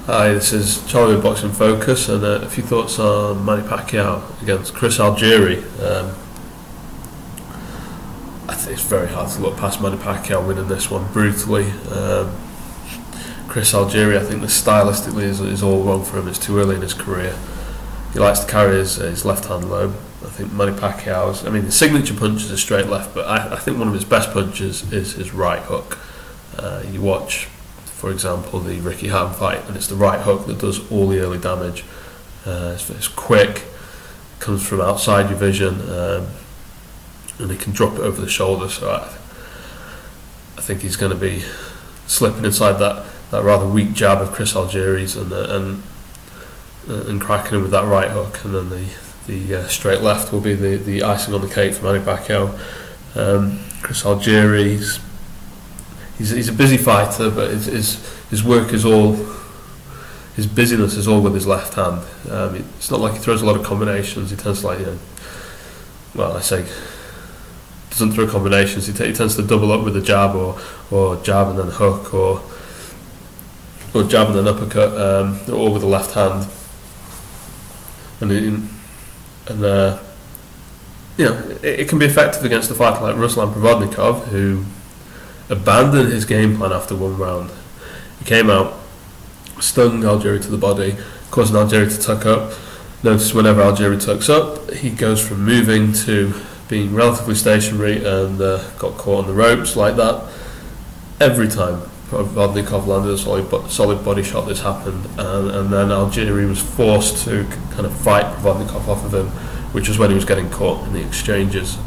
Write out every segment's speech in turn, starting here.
Hi, this is Charlie with Boxing Focus, and a few thoughts on Manny Pacquiao against Chris Algieri. I think it's very hard to look past Manny Pacquiao winning this one brutally. Chris Algieri, I think, stylistically is all wrong for him. It's too early in his career. He likes to carry his left hand low. I think Manny Pacquiao's, his signature punch is a straight left, but I think one of his best punches is his right hook. You watch, for example, the Ricky Hatton fight, and it's the right hook that does all the early damage. It's quick, comes from outside your vision, and he can drop it over the shoulder. So I think he's going to be slipping inside that rather weak jab of Chris Algieri's and cracking him with that right hook, and then the straight left will be the icing on the cake for Manny Pacquiao. Chris Algieri, he's a busy fighter, but his work is all, his busyness is all with his left hand. It's not like he throws a lot of combinations. He tends to doesn't throw combinations. He tends to double up with a jab or jab and then hook or jab and then uppercut, or with the left hand. It can be effective against a fighter like Ruslan Provodnikov, who abandoned his game plan after one round. He came out, stung Algieri to the body, causing Algieri to tuck up. Notice whenever Algieri tucks up, he goes from moving to being relatively stationary and got caught on the ropes like that. Every time Provodnikov landed a solid body shot, this happened, and then Algieri was forced to kind of fight Provodnikov off of him, which was when he was getting caught in the exchanges.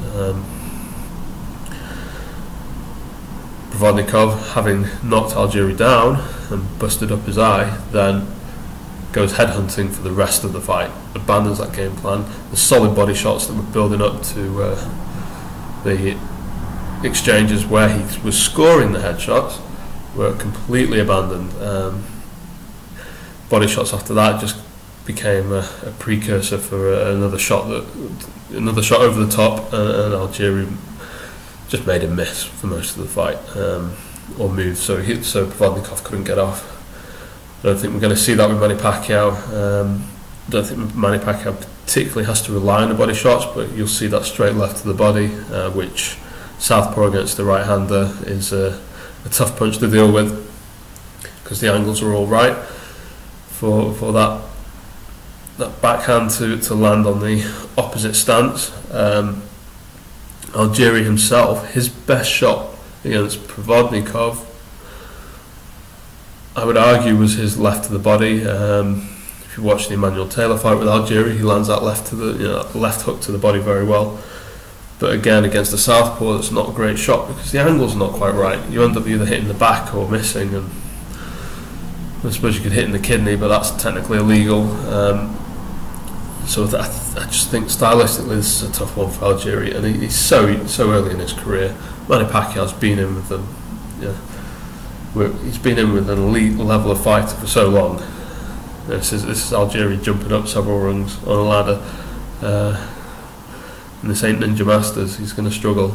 Provodnikov, having knocked Algieri down and busted up his eye, then goes headhunting for the rest of the fight, abandons that game plan. The solid body shots that were building up to the exchanges where he was scoring the headshots were completely abandoned. Body shots after that just became a precursor for another shot over the top, and Algieri just made him miss for most of the fight, or move, so Provodnikov couldn't get off. I don't think we're going to see that with Manny Pacquiao. I don't think Manny Pacquiao particularly has to rely on the body shots, but you'll see that straight left to the body, which southpaw against the right-hander is a tough punch to deal with, because the angles are all right for that backhand to land on the opposite stance. Algieri himself, his best shot against Provodnikov, I would argue, was his left to the body. If you watch the Emmanuel Taylor fight with Algieri, he lands that left hook to the body very well. But again, against the southpaw, it's not a great shot because the angle's not quite right. You end up either hitting the back or missing, and I suppose you could hit in the kidney, but that's technically illegal. So I just think stylistically this is a tough one for Algieri, and he's so early in his career. Manny Pacquiao's been in with them. He's been in with an elite level of fighter for so long. This is Algieri jumping up several rungs on a ladder. And this ain't Ninja Masters. He's going to struggle.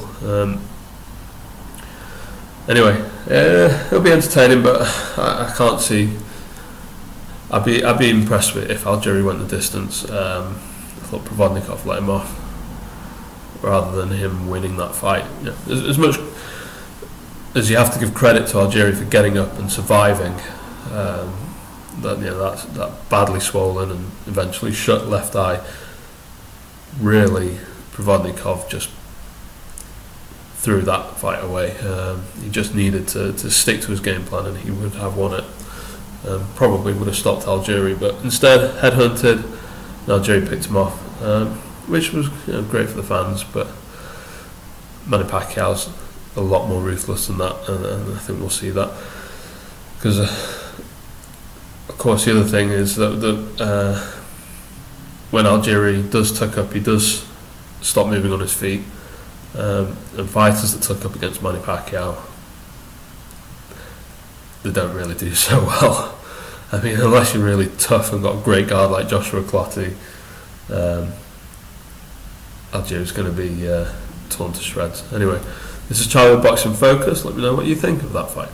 Anyway, it'll be entertaining, but I can't see. I'd be impressed with if Algieri went the distance. I thought Provodnikov let him off rather than him winning that fight. As much as you have to give credit to Algieri for getting up and surviving that badly swollen and eventually shut left eye, really Provodnikov just threw that fight away. He just needed to stick to his game plan, and he would have won it. Probably would have stopped Algieri, but instead headhunted, and Algieri picked him off, which was great for the fans. But Manny Pacquiao's a lot more ruthless than that, and I think we'll see that, because of course the other thing is that when Algieri does tuck up, he does stop moving on his feet, and fighters that tuck up against Manny Pacquiao, they don't really do so well. Unless you're really tough and got a great guard like Joshua Clottey, Algieri's going to be torn to shreds. Anyway, this is Charlie with Boxing Focus. Let me know what you think of that fight.